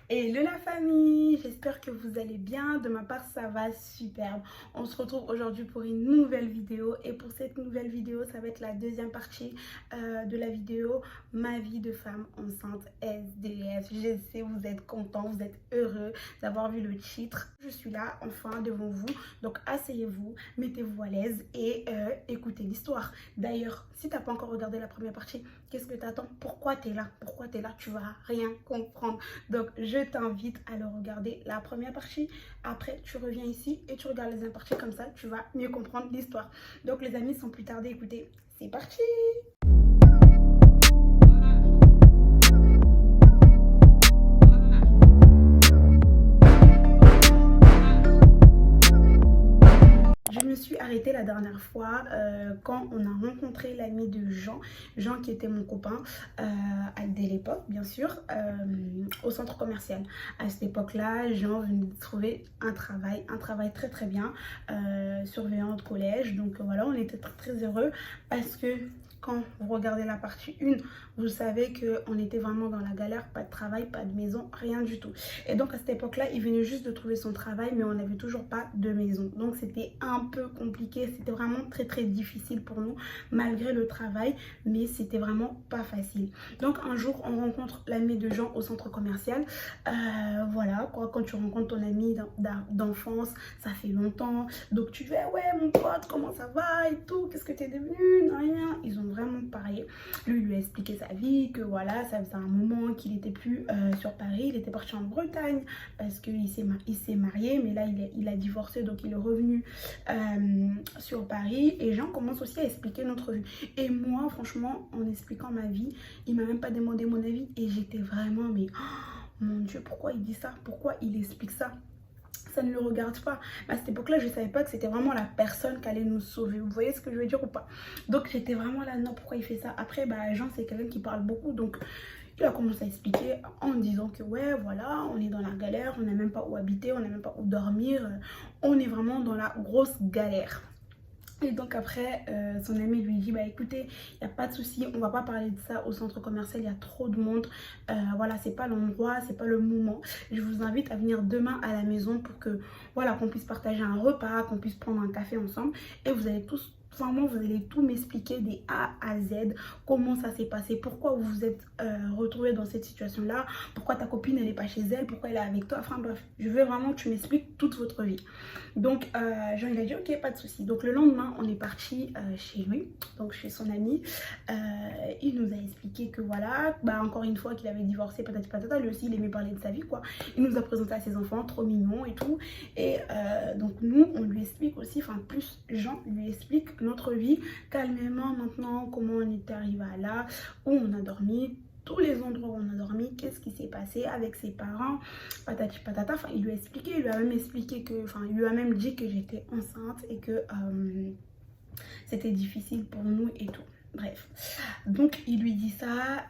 Hello la famille, j'espère que vous allez bien. De ma part, ça va superbe. On se retrouve aujourd'hui pour une nouvelle vidéo. Et pour cette nouvelle vidéo, ça va être la deuxième partie de la vidéo Ma vie de femme enceinte SDF. Je sais, vous êtes contents, vous êtes heureux d'avoir vu le titre. Je suis là, enfin, devant vous. Donc, asseyez-vous, mettez-vous à l'aise et écoutez l'histoire. D'ailleurs, si tu n'as pas encore regardé la première partie, qu'est-ce que tu attends? Pourquoi tu es là? Pourquoi tu es là? Tu vas rien comprendre. Donc, je t'invite à le regarder la première partie. Après, tu reviens ici et tu regardes les deuxième parties. Comme ça, tu vas mieux comprendre l'histoire. Donc, les amis, sans plus tarder, écoutez, c'est parti! Je me suis arrêtée la dernière fois quand on a rencontré l'ami de Jean, Jean qui était mon copain dès l'époque bien sûr, au centre commercial. À cette époque-là, Jean venait de trouver un travail très très bien, surveillant de collège. Donc voilà, on était très très heureux parce que quand vous regardez la partie 1, vous savez qu'on était vraiment dans la galère, pas de travail, pas de maison, rien du tout. Et donc à cette époque-là, il venait juste de trouver son travail, mais on n'avait toujours pas de maison. Donc c'était un peu compliqué, c'était vraiment très très difficile pour nous, malgré le travail, mais c'était vraiment pas facile. Donc un jour, on rencontre l'ami de Jean au centre commercial. Voilà, quoi, quand tu rencontres ton ami d'enfance, ça fait longtemps. Donc tu fais, ouais mon pote, comment ça va et tout, qu'est-ce que t'es devenu, rien. Ils ont vraiment parlé. Lui a expliqué sa vie, que voilà, ça faisait un moment qu'il n'était plus sur Paris, il était parti en Bretagne parce qu'il s'est marié, mais là il a divorcé, donc il est revenu sur Paris. Et Jean commence aussi à expliquer notre vie. Et moi, franchement, en expliquant ma vie, il m'a même pas demandé mon avis et j'étais vraiment, mais oh, mon Dieu, pourquoi il dit ça? Pourquoi il explique ça? Ça ne le regarde pas. Mais à cette époque-là, je ne savais pas que c'était vraiment la personne qui allait nous sauver. Vous voyez ce que je veux dire ou pas? Donc j'étais vraiment là, non, pourquoi il fait ça? Après, bah, Jean, c'est quelqu'un qui parle beaucoup, donc il a commencé à expliquer en disant que ouais, voilà, on est dans la galère, on n'a même pas où habiter, on n'a même pas où dormir, on est vraiment dans la grosse galère. Et donc après, son ami lui dit, bah écoutez, il n'y a pas de souci, on va pas parler de ça au centre commercial, il y a trop de monde. Voilà, c'est pas l'endroit, c'est pas le moment. Je vous invite à venir demain à la maison pour que, voilà, qu'on puisse partager un repas, qu'on puisse prendre un café ensemble. Et vous allez tous, vraiment, vous allez tout m'expliquer des A à Z, comment ça s'est passé, pourquoi vous vous êtes retrouvés dans cette situation-là, pourquoi ta copine elle est pas chez elle, pourquoi elle est avec toi. Enfin bref, je veux vraiment que tu m'expliques toute votre vie. Donc Jean il a dit ok, pas de souci. Donc le lendemain on est parti chez lui, donc chez son ami. Il nous a expliqué que voilà, bah encore une fois qu'il avait divorcé, patati patata, lui aussi il aimait parler de sa vie quoi. Il nous a présenté à ses enfants, trop mignons et tout. Et donc nous on lui explique aussi, enfin plus Jean lui explique notre vie calmement maintenant, comment on est arrivé à là, où on a dormi, tous les endroits où on a dormi, qu'est-ce qui s'est passé avec ses parents, patati patata. Enfin, il lui a expliqué, il lui a même expliqué que, enfin, il lui a même dit que j'étais enceinte et que c'était difficile pour nous et tout. Bref, donc il lui dit ça,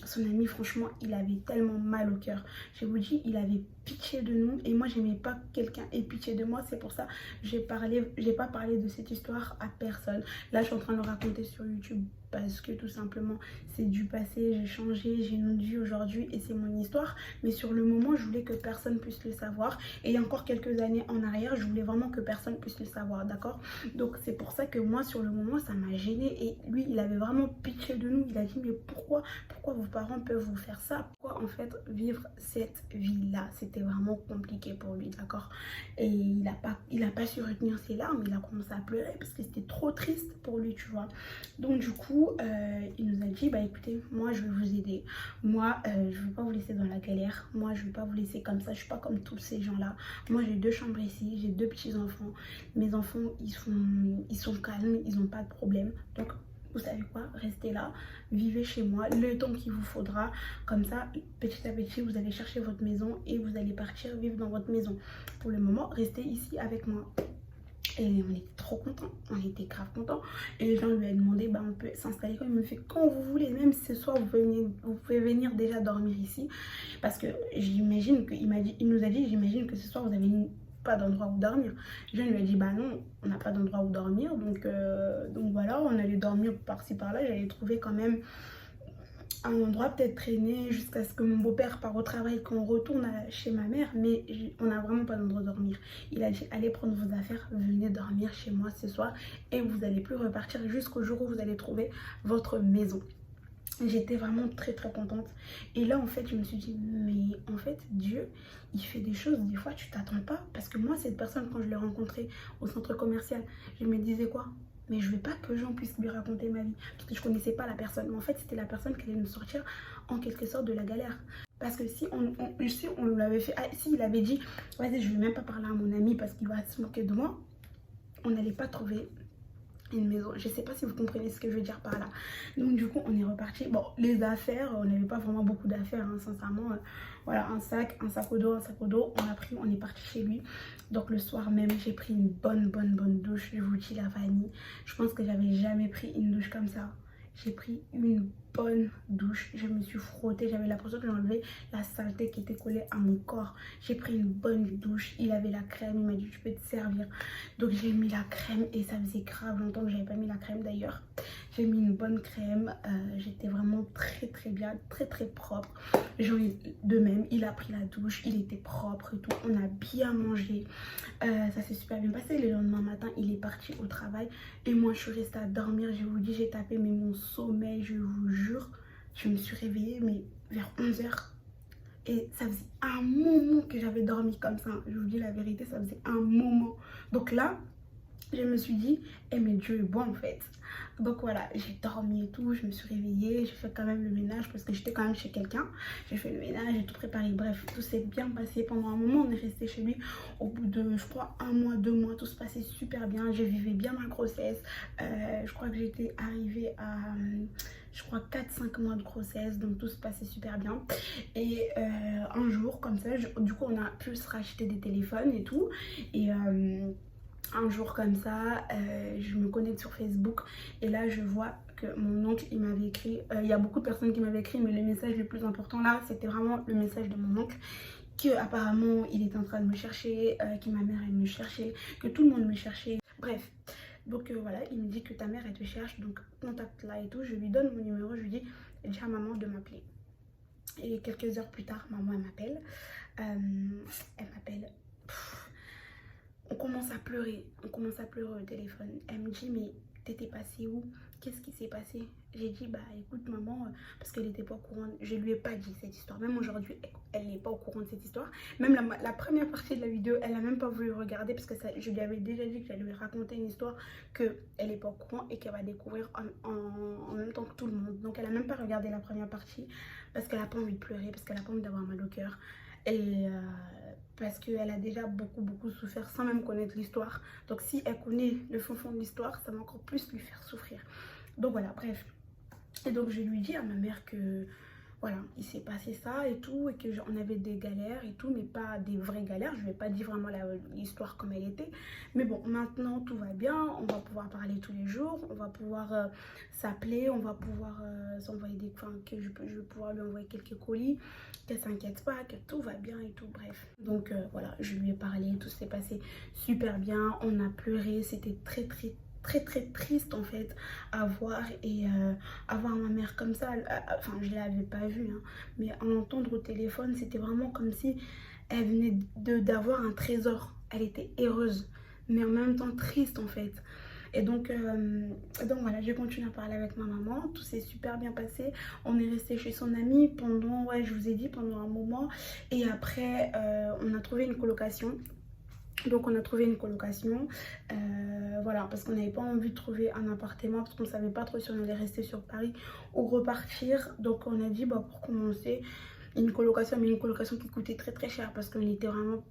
son ami franchement il avait tellement mal au cœur. Je vous dis, il avait pitié de nous et moi j'aimais pas que quelqu'un ait pitié de moi. C'est pour ça que j'ai pas parlé de cette histoire à personne. Là je suis en train de le raconter sur YouTube parce que tout simplement c'est du passé, j'ai changé, j'ai une autre vie aujourd'hui et c'est mon histoire. Mais sur le moment je voulais que personne puisse le savoir. Et il y a encore quelques années en arrière je voulais vraiment que personne puisse le savoir, d'accord? Donc c'est pour ça que moi sur le moment ça m'a gênée. Et lui il avait vraiment pitié de nous. Il a dit mais pourquoi vos parents peuvent vous faire ça? Pourquoi en fait vivre cette vie là? C'était vraiment compliqué pour lui, d'accord? Et il a pas su retenir ses larmes. Il a commencé à pleurer parce que c'était trop triste pour lui, tu vois. Donc du coup il nous a dit bah écoutez, moi je vais vous aider, moi je veux pas vous laisser dans la galère, moi je veux pas vous laisser comme ça, je suis pas comme tous ces gens là. Moi j'ai 2 chambres ici, j'ai 2 petits enfants, mes enfants ils sont calmes, ils ont pas de problème. Donc vous savez quoi, restez là, vivez chez moi le temps qu'il vous faudra, comme ça petit à petit vous allez chercher votre maison et vous allez partir vivre dans votre maison. Pour le moment restez ici avec moi. Et on était trop contents, on était grave contents. Et les gens lui a demandé, bah on peut s'installer quand il me fait quand vous voulez, même si ce soir vous pouvez venir déjà dormir ici. Parce que j'imagine il nous a dit, j'imagine que ce soir vous avez pas d'endroit où dormir. Je lui ai dit bah non, on n'a pas d'endroit où dormir, donc voilà, on allait dormir par-ci par-là. J'allais trouver quand même un endroit, peut-être traîner jusqu'à ce que mon beau-père part au travail, qu'on retourne chez ma mère, mais on n'a vraiment pas d'endroit dormir. Il a dit allez prendre vos affaires, venez dormir chez moi ce soir et vous n'allez plus repartir jusqu'au jour où vous allez trouver votre maison. J'étais vraiment très très contente. Et là en fait je me suis dit mais en fait Dieu il fait des choses des fois tu t'attends pas. Parce que moi cette personne quand je l'ai rencontrée au centre commercial, je me disais quoi, mais je veux pas que Jean puisse lui raconter ma vie. Parce que je connaissais pas la personne. Mais en fait c'était la personne qui allait me sortir en quelque sorte de la galère. Parce que si on l'avait fait, si il avait dit vas-y je vais même pas parler à mon ami parce qu'il va se moquer de moi, on n'allait pas trouver une maison. Je sais pas si vous comprenez ce que je veux dire par là. Donc du coup on est reparti. Bon les affaires, on n'avait pas vraiment beaucoup d'affaires hein, sincèrement. Voilà un sac au dos, on a pris, on est parti chez lui. Donc le soir même j'ai pris une bonne douche. Je vous dis la vanille, je pense que j'avais jamais pris une douche comme ça. J'ai pris une bonne douche, je me suis frottée, j'avais l'impression que j'enlevais la saleté qui était collée à mon corps. J'ai pris une bonne douche, il avait la crème, il m'a dit tu peux te servir. Donc j'ai mis la crème et ça faisait grave longtemps que j'avais pas mis la crème d'ailleurs. J'ai mis une bonne crème, j'étais vraiment très bien, très propre. De même, il a pris la douche, il était propre et tout, on a bien mangé. Ça s'est super bien passé. Le lendemain matin, il est parti au travail et moi je suis restée à dormir. Je vous dis, j'ai tapé mais mon sommeil, je vous jure. Je me suis réveillée mais vers 11 h. Et ça faisait un moment que j'avais dormi comme ça. Je vous dis la vérité, ça faisait un moment. Donc là, je me suis dit, eh mais Dieu est bon en fait. Donc voilà, j'ai dormi et tout, je me suis réveillée, j'ai fait quand même le ménage parce que j'étais quand même chez quelqu'un. J'ai fait le ménage, j'ai tout préparé, bref, tout s'est bien passé. Pendant un moment, on est resté chez lui. Au bout de, je crois, 1 mois, 2 mois, tout se passait super bien. Je vivais bien ma grossesse. Je crois que j'étais arrivée à... je crois 4-5 mois de grossesse, donc tout se passait super bien. Et un jour comme ça, du coup on a pu se racheter des téléphones et tout. Et un jour comme ça, je me connecte sur Facebook et là je vois que mon oncle il m'avait écrit, il y a beaucoup de personnes qui m'avaient écrit mais le message le plus important là c'était vraiment le message de mon oncle, que apparemment il était en train de me chercher, que ma mère elle me cherchait, que tout le monde me cherchait, bref. Donc voilà, il me dit que ta mère elle te cherche, donc contacte-la et tout. Je lui donne mon numéro, je lui dis à maman de m'appeler. Et quelques heures plus tard, maman elle m'appelle. Elle m'appelle. On commence à pleurer au téléphone. Elle me dit mais t'étais passée où? Qu'est-ce qui s'est passé? J'ai dit bah écoute maman, parce qu'elle n'était pas au courant, je lui ai pas dit cette histoire. Même aujourd'hui elle n'est pas au courant de cette histoire. Même la première partie de la vidéo elle n'a même pas voulu regarder parce que je lui avais déjà dit que j'allais lui raconter une histoire qu'elle n'est pas au courant et qu'elle va découvrir en même temps que tout le monde. Donc elle a même pas regardé la première partie parce qu'elle n'a pas envie de pleurer, parce qu'elle n'a pas envie d'avoir mal au cœur. Et parce qu'elle a déjà beaucoup souffert sans même connaître l'histoire. Donc si elle connaît le fond de l'histoire, ça va encore plus lui faire souffrir. Donc voilà, bref. Et donc je lui dis à ma mère que voilà, il s'est passé ça et tout, et qu'on avait des galères et tout, mais pas des vraies galères. Je vais pas dire vraiment l'histoire comme elle était. Mais bon, maintenant tout va bien, on va pouvoir parler tous les jours, on va pouvoir s'appeler, on va pouvoir s'envoyer des... Enfin, que je vais pouvoir lui envoyer quelques colis, qu'elle s'inquiète pas, que tout va bien et tout, bref. Donc voilà, je lui ai parlé, tout s'est passé super bien, on a pleuré, c'était très triste en fait à voir. Et avoir ma mère comme ça, enfin je l'avais pas vue hein, mais à l'entendre au téléphone c'était vraiment comme si elle venait d'avoir un trésor. Elle était heureuse mais en même temps triste en fait. Et donc voilà, j'ai continué à parler avec ma maman, tout s'est super bien passé. On est resté chez son amie pendant, ouais je vous ai dit, pendant un moment. Et après on a trouvé une colocation. Donc on a trouvé une colocation, voilà, parce qu'on n'avait pas envie de trouver un appartement, parce qu'on ne savait pas trop si on allait rester sur Paris ou repartir. Donc on a dit bah pour commencer une colocation, mais une colocation qui coûtait très cher, parce qu'on était vraiment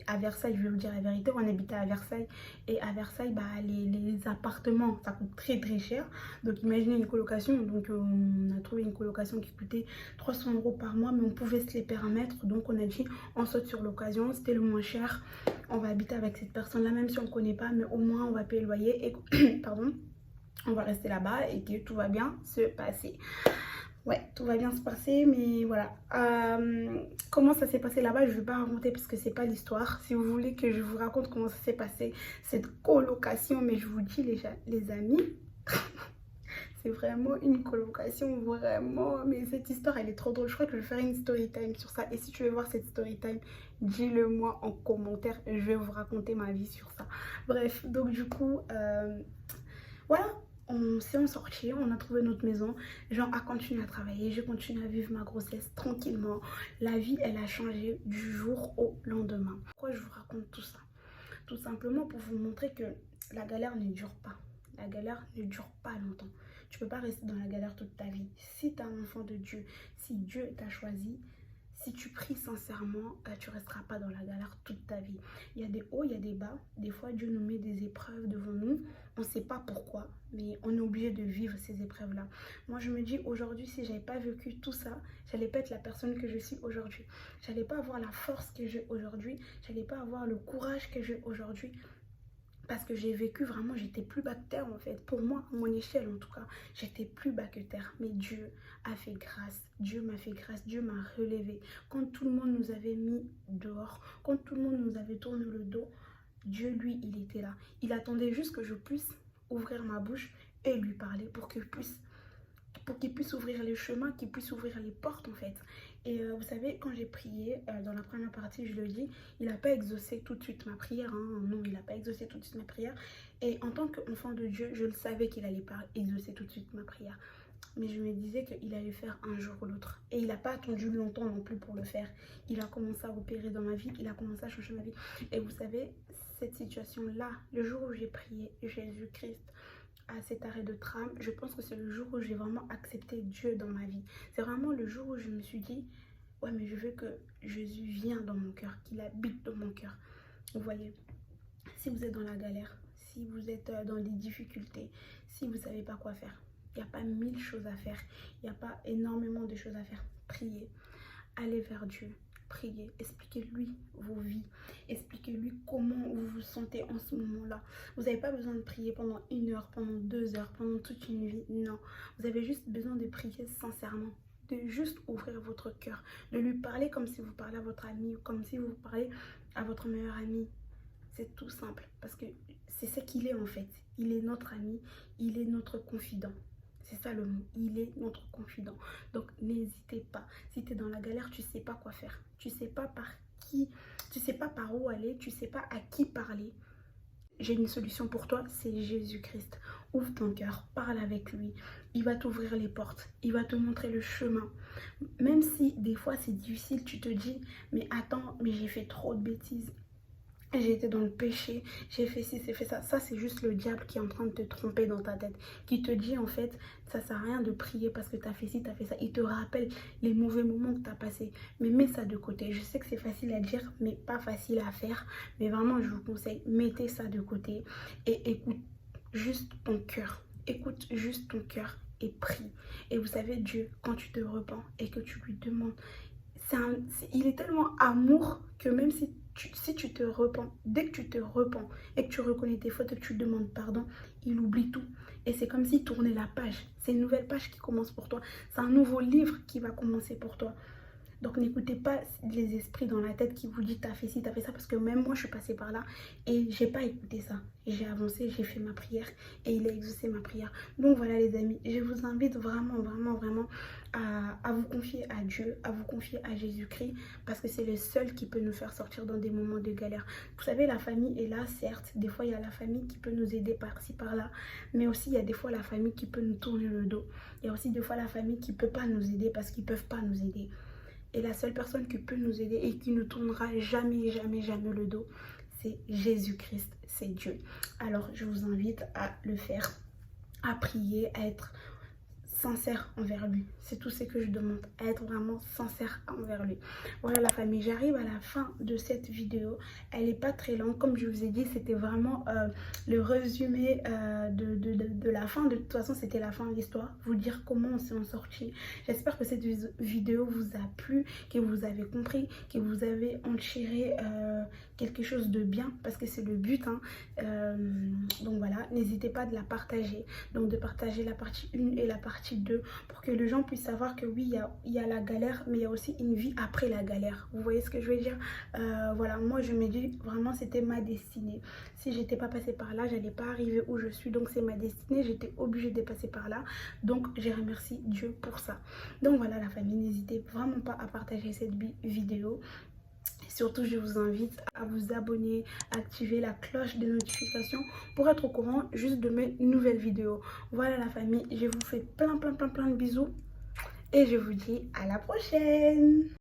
à Versailles. Je vais vous dire la vérité, on habitait à Versailles, et à Versailles bah les appartements ça coûte très cher. Donc imaginez une colocation. Donc on a trouvé une colocation qui coûtait 300 € par mois, mais on pouvait se les permettre. Donc on a dit on saute sur l'occasion, c'était le moins cher, on va habiter avec cette personne là, même si on ne connaît pas, mais au moins on va payer le loyer et pardon, on va rester là-bas et que tout va bien se passer. Ouais, tout va bien se passer, mais voilà. Comment ça s'est passé là-bas, je ne vais pas raconter parce que c'est pas l'histoire. Si vous voulez que je vous raconte comment ça s'est passé, cette colocation, mais je vous dis les amis, C'est vraiment une colocation, vraiment. Mais cette histoire, elle est trop drôle. Je crois que je vais faire une story time sur ça. Et si tu veux voir cette story time, dis-le moi en commentaire. Je vais vous raconter ma vie sur ça. Bref, donc du coup, voilà. On s'est sorti, on a trouvé notre maison. Jean a continué à travailler, j'ai continué à vivre ma grossesse tranquillement. La vie, elle a changé du jour au lendemain. Pourquoi je vous raconte tout ça? Tout simplement pour vous montrer que la galère ne dure pas. La galère ne dure pas longtemps. Tu peux pas rester dans la galère toute ta vie. Si tu es un enfant de Dieu, si Dieu t'a choisi, si tu pries sincèrement, tu ne resteras pas dans la galère toute ta vie. Il y a des hauts, il y a des bas. Des fois, Dieu nous met des épreuves devant nous. On ne sait pas pourquoi, mais on est obligé de vivre ces épreuves-là. Moi, je me dis, aujourd'hui, si je n'avais pas vécu tout ça, je n'allais pas être la personne que je suis aujourd'hui. Je n'allais pas avoir la force que j'ai aujourd'hui. Je n'allais pas avoir le courage que j'ai aujourd'hui. Parce que j'ai vécu vraiment, j'étais plus bas que terre en fait. Pour moi, à mon échelle en tout cas, j'étais plus bas que terre. Mais Dieu a fait grâce. Dieu m'a fait grâce. Dieu m'a relevé. Quand tout le monde nous avait mis dehors, quand tout le monde nous avait tourné le dos, Dieu, lui, il était là. Il attendait juste que je puisse ouvrir ma bouche et lui parler pour qu'il puisse ouvrir les chemins, qu'il puisse ouvrir les portes en fait. Et vous savez, quand j'ai prié, dans la première partie, je le dis, il n'a pas exaucé tout de suite ma prière. Hein. Non, il n'a pas exaucé tout de suite ma prière. Et en tant qu'enfant de Dieu, je le savais qu'il n'allait pas exaucer tout de suite ma prière. Mais je me disais qu'il allait faire un jour ou l'autre. Et il n'a pas attendu longtemps non plus pour le faire. Il a commencé à opérer dans ma vie, il a commencé à changer ma vie. Et vous savez, cette situation-là, le jour où j'ai prié Jésus-Christ, à cet arrêt de tram, je pense que c'est le jour où j'ai vraiment accepté Dieu dans ma vie. C'est vraiment le jour où je me suis dit, ouais mais je veux que Jésus vienne dans mon cœur, qu'il habite dans mon cœur. Vous voyez, si vous êtes dans la galère, si vous êtes dans des difficultés, si vous ne savez pas quoi faire, il n'y a pas 1000 choses à faire, il n'y a pas énormément de choses à faire. Priez, allez vers Dieu. Priez, expliquez-lui vos vies, expliquez-lui comment vous vous sentez en ce moment-là. Vous n'avez pas besoin de prier pendant 1 heure, pendant 2 heures, pendant toute une vie, non. Vous avez juste besoin de prier sincèrement, de juste ouvrir votre cœur, de lui parler comme si vous parlez à votre ami, comme si vous parlez à votre meilleur ami. C'est tout simple, parce que c'est ce qu'il est en fait. Il est notre ami, il est notre confident. C'est ça le mot, il est notre confident. Donc n'hésitez pas. Si tu es dans la galère, tu ne sais pas quoi faire. Tu ne sais pas par qui, tu ne sais pas par où aller, tu ne sais pas à qui parler. J'ai une solution pour toi, c'est Jésus-Christ. Ouvre ton cœur, parle avec lui. Il va t'ouvrir les portes, il va te montrer le chemin. Même si des fois c'est difficile, tu te dis, mais attends, mais j'ai fait trop de bêtises. J'ai été dans le péché, j'ai fait ci, j'ai fait ça. Ça, c'est juste le diable qui est en train de te tromper dans ta tête. Qui te dit, en fait, ça sert à rien de prier parce que tu as fait ci, tu as fait ça. Il te rappelle les mauvais moments que tu as passés. Mais mets ça de côté. Je sais que c'est facile à dire, mais pas facile à faire. Mais vraiment, je vous conseille, mettez ça de côté et écoute juste ton cœur. Écoute juste ton cœur et prie. Et vous savez, Dieu, quand tu te repens et que tu lui demandes, il est tellement amour que même si tu te repens, dès que tu te repens et que tu reconnais tes fautes et que tu demandes pardon, il oublie tout. Et c'est comme s'il tournait la page. C'est une nouvelle page qui commence pour toi. C'est un nouveau livre qui va commencer pour toi. Donc n'écoutez pas les esprits dans la tête qui vous disent t'as fait ci, t'as fait ça, parce que même moi je suis passée par là et j'ai pas écouté ça. J'ai avancé, j'ai fait ma prière et il a exaucé ma prière. Donc voilà les amis, je vous invite vraiment à vous confier à Dieu, à vous confier à Jésus-Christ, parce que c'est le seul qui peut nous faire sortir dans des moments de galère. Vous savez, la famille est là, certes, des fois il y a la famille qui peut nous aider par-ci par-là, mais aussi il y a des fois la famille qui peut nous tourner le dos. Il y a aussi des fois la famille qui peut pas nous aider parce qu'ils peuvent pas nous aider. Et la seule personne qui peut nous aider et qui ne tournera jamais le dos, c'est Jésus-Christ, c'est Dieu. Alors, je vous invite à le faire, à prier, à être sincère envers lui. C'est tout ce que je demande, à être vraiment sincère envers lui. Voilà la famille, j'arrive à la fin de cette vidéo. Elle n'est pas très longue, comme je vous ai dit, c'était vraiment le résumé de la fin. De toute façon, c'était la fin de l'histoire, vous dire comment on s'est en sorti. J'espère que cette vidéo vous a plu, que vous avez compris, que vous avez en tiré quelque chose de bien, parce que c'est le but, hein. Donc voilà, n'hésitez pas de la partager, donc de partager la partie 1 et la partie partie 2 pour que les gens puissent savoir que oui, il y a la galère, mais il y a aussi une vie après la galère. Vous voyez ce que je veux dire? Voilà, moi je me dis vraiment c'était ma destinée. Si j'étais pas passée par là, j'allais pas arriver où je suis. Donc c'est ma destinée, j'étais obligée de passer par là. Donc je remercie Dieu pour ça. Donc voilà la famille, n'hésitez vraiment pas à partager cette vidéo. Surtout, je vous invite à vous abonner, à activer la cloche de notification pour être au courant juste de mes nouvelles vidéos. Voilà la famille, je vous fais plein de bisous et je vous dis à la prochaine.